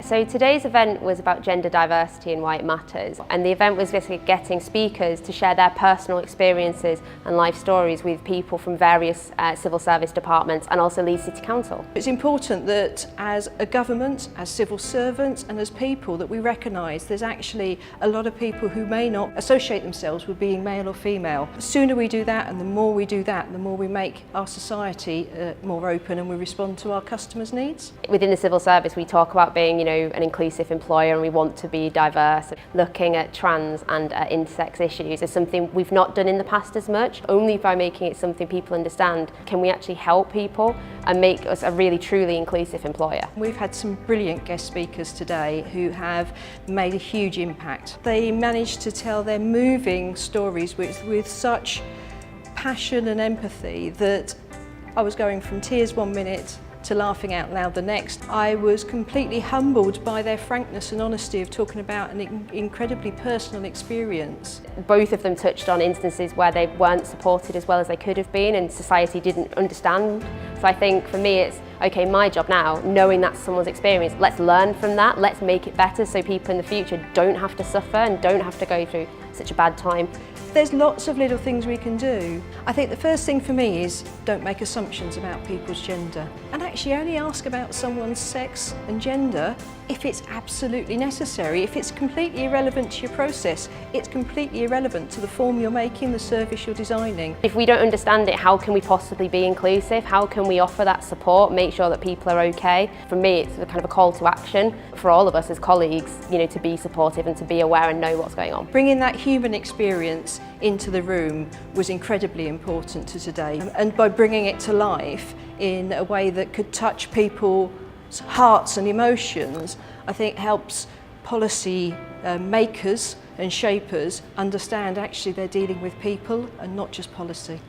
So today's event was about gender diversity and why it matters, and the event was basically getting speakers to share their personal experiences and life stories with people from various civil service departments and also Leeds City Council. It's important that as a government, as civil servants and as people that we recognise there's actually a lot of people who may not associate themselves with being male or female. The sooner we do that and the more we do that, the more we make our society more open and we respond to our customers' needs. Within the civil service we talk about being an inclusive employer, and we want to be diverse. Looking at trans and intersex issues is something we've not done in the past as much. Only by making it something people understand can we actually help people and make us a really truly inclusive employer. We've had some brilliant guest speakers today who have made a huge impact. They managed to tell their moving stories with such passion and empathy that I was going from tears one minute to laughing out loud the next. I was completely humbled by their frankness and honesty of talking about an incredibly personal experience. Both of them touched on instances where they weren't supported as well as they could have been and society didn't understand. So I think for me it's, okay, my job now, knowing that's someone's experience, let's learn from that, let's make it better so people in the future don't have to suffer and don't have to go through such a bad time. There's lots of little things we can do. I think the first thing for me is don't make assumptions about people's gender and actually only ask about someone's sex and gender if it's absolutely necessary. If it's completely irrelevant to your process, it's completely irrelevant to the form you're making, the service you're designing. If we don't understand it, how can we possibly be inclusive? How can we offer that support, make sure that people are okay? For me, it's kind of a call to action for all of us as colleagues, to be supportive and to be aware and know what's going on. Bringing that human experience into the room was incredibly important to today, and by bringing it to life in a way that could touch people's hearts and emotions, I think helps policy makers and shapers understand actually they're dealing with people and not just policy.